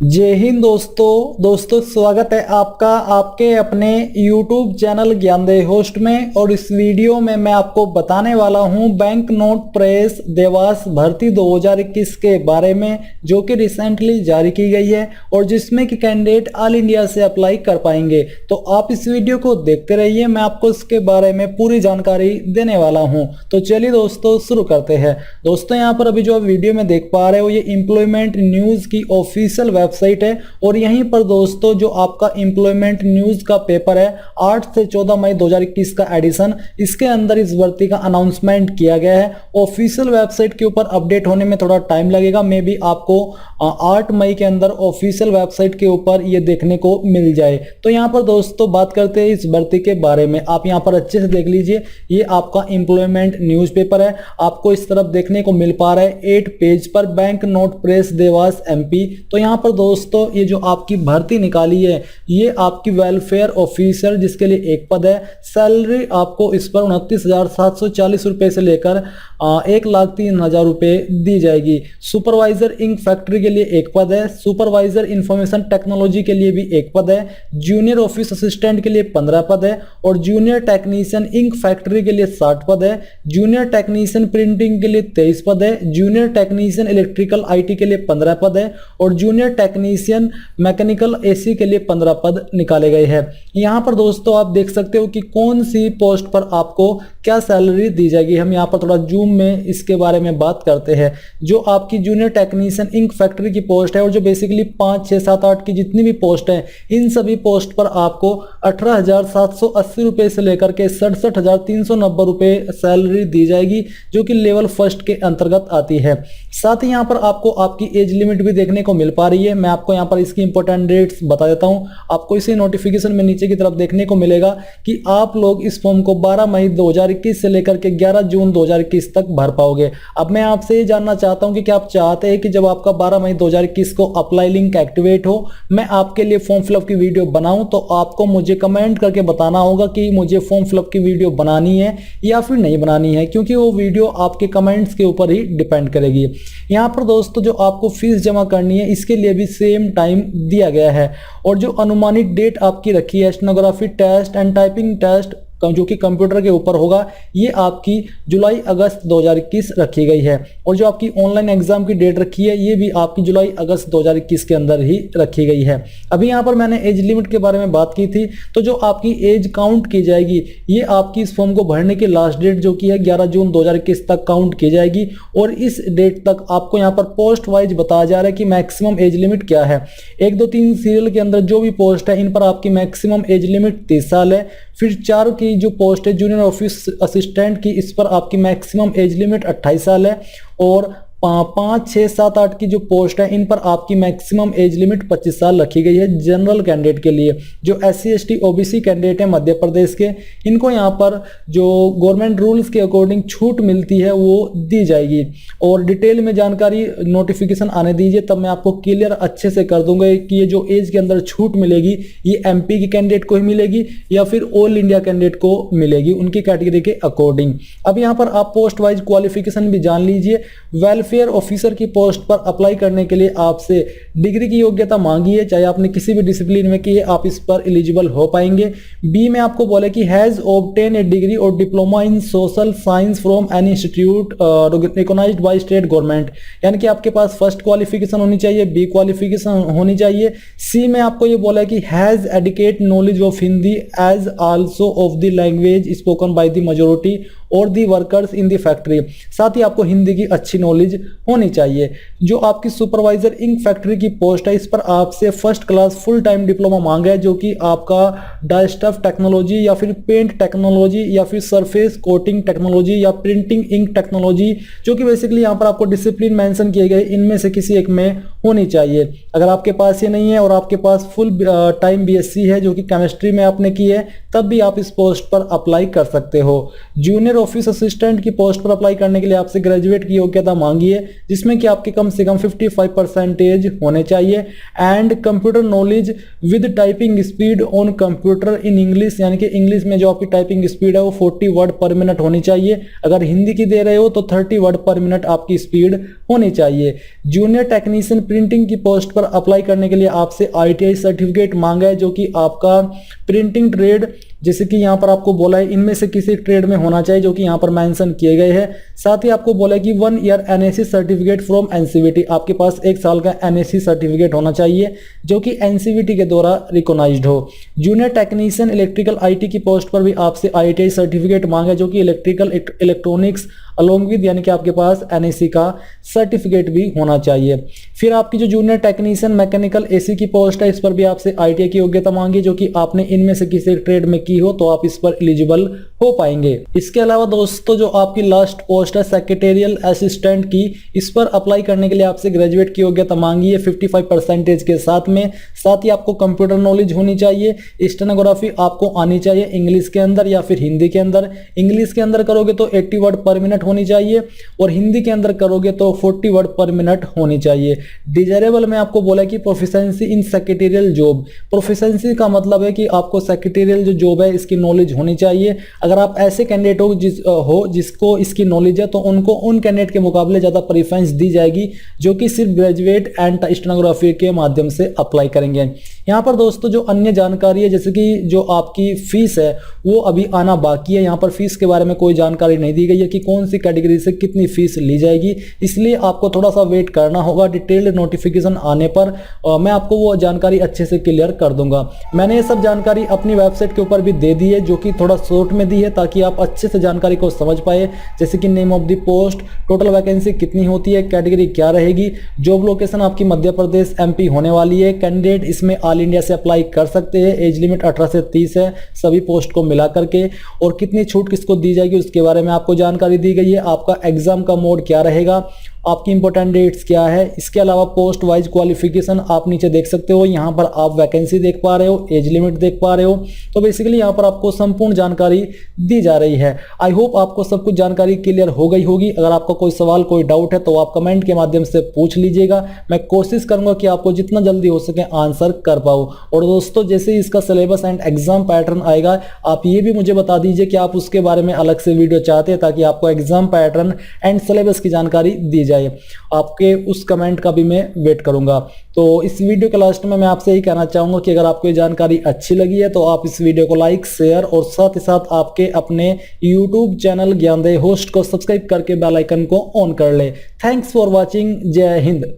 जय हिंद दोस्तों स्वागत है आपका आपके अपने YouTube चैनल ज्ञानदेव होस्ट में। और इस वीडियो में मैं आपको बताने वाला हूं बैंक नोट प्रेस देवास भर्ती 2021 के बारे में, जो कि रिसेंटली जारी की गई है और जिसमें कि कैंडिडेट ऑल इंडिया से अप्लाई कर पाएंगे। तो आप इस वीडियो को देखते रहिए, मैं आपको इसके बारे में पूरी जानकारी देने वाला हूं। तो चलिए दोस्तों शुरू करते हैं। दोस्तों यहाँ पर अभी जो आप वीडियो में देख पा रहे हो, ये एम्प्लॉयमेंट न्यूज की ऑफिशियल वेबसाइट है और यहीं पर दोस्तों जो आपका एम्प्लॉयमेंट न्यूज का पेपर है 8 से 14 मई 2021 का एडिशन, इसके अंदर इस भर्ती का अनाउंसमेंट किया गया है। ऑफिशियल वेबसाइट के ऊपर अपडेट होने में थोड़ा टाइम लगेगा, मे बी आपको 8 मई के अंदर ऑफिशियल वेबसाइट के ऊपर ये देखने को मिल जाए। तो यहाँ पर दोस्तों बात करते हैं इस भर्ती के बारे में। आप यहाँ पर अच्छे से देख लीजिए, ये आपका एम्प्लॉयमेंट न्यूज पेपर है, आपको इस तरफ देखने को मिल पा रहा है 8 पेज पर, bank note press Dewas MP। तो यहाँ पर दोस्तों ये जो आपकी भर्ती निकाली है, ये आपकी वेलफेयर ऑफिसर जिसके लिए एक पद है। सैलरी आपको इस पर 29,740 रुपए से लेकर 1,03,000 रुपए दी जाएगी। सुपरवाइजर इंक फैक्ट्री के लिए एक पद है। सुपरवाइजर इंफॉर्मेशन टेक्नोलॉजी के लिए भी एक पद है। जूनियर ऑफिस असिस्टेंट के लिए 15 पद है और जूनियर टेक्नीशियन इंक फैक्ट्री के लिए 60 पद है। जूनियर टेक्नीशियन प्रिंटिंग के लिए 23 पद है। जूनियर टेक्नीशियन इलेक्ट्रिकल IT के लिए 15 पद है और जूनियर टेक्नीशियन मैकेनिकल AC के लिए 15 पद निकाले गए हैं। यहाँ पर दोस्तों आप देख सकते हो कि कौन सी पोस्ट पर आपको क्या सैलरी दी जाएगी। हम यहाँ पर थोड़ा जूम में इसके बारे में बात करते हैं। जो आपकी जूनियर टेक्नीशियन इंक फैक्ट्री की पोस्ट है और जो बेसिकली 5, 6, 7, 8 की जितनी भी पोस्ट है, इन सभी पोस्ट पर आपको 18,780 रुपए से लेकर के 67,390 रुपए सैलरी दी जाएगी, जो कि लेवल फर्स्ट के अंतर्गत आती है। साथ ही यहाँ पर आपको आपकी एज लिमिट भी देखने को मिल पा रही है। मैं आपको यहाँ पर इसकी इंपॉर्टेंट डेट्स बता देता हूँ। आपको इसी नोटिफिकेशन में नीचे की तरफ देखने को मिलेगा कि आप लोग इस फॉर्म को 12 मई 2021 से लेकर के 11 जून 2021 तक भर पाओगे। अब मैं आपसे ये जानना चाहता हूँ कि क्या आप चाहते हैं कि जब आपका 12 मई 2021 को अप्लाई लिंक एक्टिवेट हो, मैं आपके लिए फॉर्म फिलअप की वीडियो बनाऊं? तो आपको मुझे कमेंट करके बताना होगा कि मुझे फॉर्म फिलअप की वीडियो बनानी है या फिर नहीं बनानी है, क्योंकि वो वीडियो आपके कमेंट्स के ऊपर ही डिपेंड करेगी। यहाँ पर दोस्तों जो आपको फीस जमा करनी है, इसके लिए भी सेम टाइम दिया गया है और जो अनुमानित डेट आपकी रखी है stenography test and typing test जो कि कंप्यूटर के ऊपर होगा, ये आपकी जुलाई अगस्त 2021 रखी गई है। और जो आपकी ऑनलाइन एग्जाम की डेट रखी है, ये भी आपकी जुलाई अगस्त 2021 के अंदर ही रखी गई है। अभी यहाँ पर मैंने एज लिमिट के बारे में बात की थी, तो जो आपकी एज काउंट की जाएगी, ये आपकी इस फॉर्म को भरने की लास्ट डेट जो कि है 11 जून 2021 तक काउंट की जाएगी। और इस डेट तक आपको यहाँ पर पोस्ट वाइज बताया जा रहा है कि मैक्सिमम एज लिमिट क्या है। 1, 2, 3 सीरियल के अंदर जो भी पोस्ट है, इन पर आपकी मैक्सिमम एज लिमिट 30 साल है। फिर 4 की जो पोस्ट है जूनियर ऑफिस असिस्टेंट की, इस पर आपकी मैक्सिमम एज लिमिट 28 साल है। और 5, 6, 7, 8 की जो पोस्ट है, इन पर आपकी मैक्सिमम एज लिमिट 25 साल रखी गई है जनरल कैंडिडेट के लिए। जो SC ST OBC कैंडिडेट है मध्य प्रदेश के, इनको यहाँ पर जो गवर्नमेंट रूल्स के अकॉर्डिंग छूट मिलती है वो दी जाएगी। और डिटेल में जानकारी नोटिफिकेशन आने दीजिए, तब मैं आपको क्लियर अच्छे से कर दूंगा कि ये जो एज के अंदर छूट मिलेगी, ये MP की कैंडिडेट को ही मिलेगी या फिर ऑल इंडिया कैंडिडेट को मिलेगी, उनकी कैटेगरी के अकॉर्डिंग। अब यहाँ पर आप पोस्ट वाइज क्वालिफिकेशन भी जान लीजिए। वेलफेयर ऑफिसर की पोस्ट पर अप्लाई करने के लिए आपसे डिग्री की योग्यता मांगी है, चाहे आपने किसी भी डिसिप्लिन में की है, आप इस पर एलिजिबल हो पाएंगे। बी में आपको बोले कि has obtain a degree or diploma in social science from an institute recognised by state government, यानी कि आपके पास फर्स्ट क्वालिफिकेशन होनी चाहिए, B क्वालिफिकेशन होनी चाहिए। सी में आपको ये बोला कि has adequate knowledge of Hindi as also of the language spoken by the majority or the workers in the factory, साथ ही आपको हिंदी की अच्छी नॉलेज होनी चाहिए। जो आपकी सुपरवाइजर इंक फैक्ट्री की पोस्ट है, इस पर आपसे first class full time diploma मांगा है, जो कि आपका डाइस्टफ टेक्नोलॉजी या फिर पेंट टेक्नोलॉजी या फिर सरफेस कोटिंग टेक्नोलॉजी या प्रिंटिंग इंक टेक्नोलॉजी, जो कि बेसिकली यहाँ पर आपको डिसिप्लिन मेंशन किए गए, इनमें से किसी एक में होनी चाहिए। अगर आपके पास ये नहीं है और आपके पास फुल टाइम BSc है जो कि केमिस्ट्री में आपने की है, तब भी आप इस पोस्ट पर अप्लाई कर सकते हो। जूनियर ऑफिस असिस्टेंट की पोस्ट पर अप्लाई करने के लिए आपसे ग्रेजुएट की योग्यता मांगी है, जिसमें कि आपके कम से कम 55% होने चाहिए। And computer knowledge with typing speed on computer in English, यानी कि इंग्लिश में जो आपकी टाइपिंग स्पीड है वो 40 वर्ड पर मिनट होनी चाहिए। अगर हिंदी की दे रहे हो तो 30 वर्ड पर मिनट आपकी स्पीड होनी चाहिए। जूनियर टेक्नीशियन प्रिंटिंग की पोस्ट पर अप्लाई करने के लिए आपसे ITI सर्टिफिकेट मांगा है, जो कि आपका प्रिंटिंग ट्रेड, जैसे कि यहाँ पर आपको बोला है इनमें से किसी ट्रेड में होना चाहिए, जो कि यहाँ पर मेंशन किए गए हैं। साथ ही आपको बोला है कि 1 year NSE certificate from NCVT, आपके पास 1 साल का NSE सर्टिफिकेट होना चाहिए जो कि NCVT के द्वारा रिकॉग्नाइज्ड हो। जूनियर टेक्नीशियन इलेक्ट्रिकल IT की पोस्ट पर भी आपसे ITI सर्टिफिकेट मांगा, जो कि इलेक्ट्रिकल इलेक्ट्रॉनिक्स अलोंग विद, यानी कि आपके पास NSE का सर्टिफिकेट भी होना चाहिए। फिर आपकी जो जूनियर टेक्नीशियन मैकेनिकल AC की पोस्ट है, इस पर भी आपसे ITI की योग्यता मांगी, जो कि आपने इनमें से किसी ट्रेड में की हो तो आप इस पर एलिजिबल हो पाएंगे। इसके अलावा दोस्तों जो आपकी लास्ट पोस्ट है सेक्रेटेरियल असिस्टेंट की, इस पर अप्लाई करने के लिए आपसे ग्रेजुएट की योग्यता मांगी है 55% के साथ में। साथ ही आपको कंप्यूटर नॉलेज होनी चाहिए। स्टेनोग्राफी आपको आनी चाहिए इंग्लिश के अंदर या फिर हिंदी के अंदर। इंग्लिश के अंदर करोगे तो 80 वर्ड पर मिनट होनी चाहिए और हिंदी के अंदर करोगे तो 40 वर्ड पर मिनट होनी चाहिए। डिजायरेबल में आपको बोला कि प्रोफिशिएंसी इन सेक्रेटेरियल जॉब। प्रोफिशिएंसी का मतलब है कि आपको सेक्रेटेरियल जो जॉब है इसकी नॉलेज होनी चाहिए। अगर आप ऐसे कैंडिडेट हो जिसको इसकी नॉलेज है तो उनको उन कैंडिडेट के मुकाबले ज़्यादा प्रेफरेंस दी जाएगी जो कि सिर्फ ग्रेजुएट एंड स्टेनोग्राफी के माध्यम से अप्लाई करेंगे। यहाँ पर दोस्तों जो अन्य जानकारी है, जैसे कि जो आपकी फीस है वो अभी आना बाकी है। यहाँ पर फीस के बारे में कोई जानकारी नहीं दी गई है कि कौन सी कैटेगरी से कितनी फीस ली जाएगी, इसलिए आपको थोड़ा सा वेट करना होगा। डिटेल्ड नोटिफिकेशन आने पर मैं आपको वो जानकारी अच्छे से क्लियर कर दूंगा। मैंने ये सब जानकारी अपनी वेबसाइट के ऊपर भी दे दी है, जो कि थोड़ा शॉर्ट में दी है ताकि आप अच्छे से जानकारी को समझ पाए, जैसे कि name of the post, total vacancy कितनी होती है, कैटेगरी क्या रहेगी, जॉब लोकेशन आपकी मध्य प्रदेश MP होने वाली है। कैंडिडेट इसमें ऑल इंडिया से अप्लाई कर सकते हैं। एज लिमिट 18 से 30 है सभी पोस्ट को मिला करके, और कितनी छूट किसको दी जाएगी उसके बारे में आपको जानकारी दी गई है। आपका एग्जाम का मोड क्या रहेगा, आपकी इंपॉर्टेंट डेट्स क्या है। इसके अलावा पोस्ट वाइज क्वालिफिकेशन आप नीचे देख सकते हो। यहाँ पर आप वैकेंसी देख पा रहे हो, एज लिमिट देख पा रहे हो। तो बेसिकली यहाँ पर आपको संपूर्ण जानकारी दी जा रही है। आई होप आपको सब कुछ जानकारी क्लियर हो गई होगी। अगर आपका कोई सवाल कोई डाउट है तो आप कमेंट के माध्यम से पूछ लीजिएगा। मैं कोशिश करूंगा कि आपको जितना जल्दी हो सके आंसर कर पाऊँ। और दोस्तों जैसे ही इसका सिलेबस एंड एग्जाम पैटर्न आएगा आप ये भी मुझे बता दीजिए कि आप उसके बारे में अलग से वीडियो चाहते हैं, ताकि आपको एग्जाम पैटर्न एंड सिलेबस की जानकारी दी जाए। आपके उस कमेंट का भी मैं वेट करूंगा। तो इस वीडियो के लास्ट में मैं आपसे यही कहना चाहूंगा कि अगर आपको ये जानकारी अच्छी लगी है तो आप इस वीडियो को लाइक, शेयर और साथ ही साथ आपके अपने YouTube चैनल ज्ञानदेह होस्ट को सब्सक्राइब करके बेल आइकन को ऑन कर ले। Thanks for watching. जय हिंद।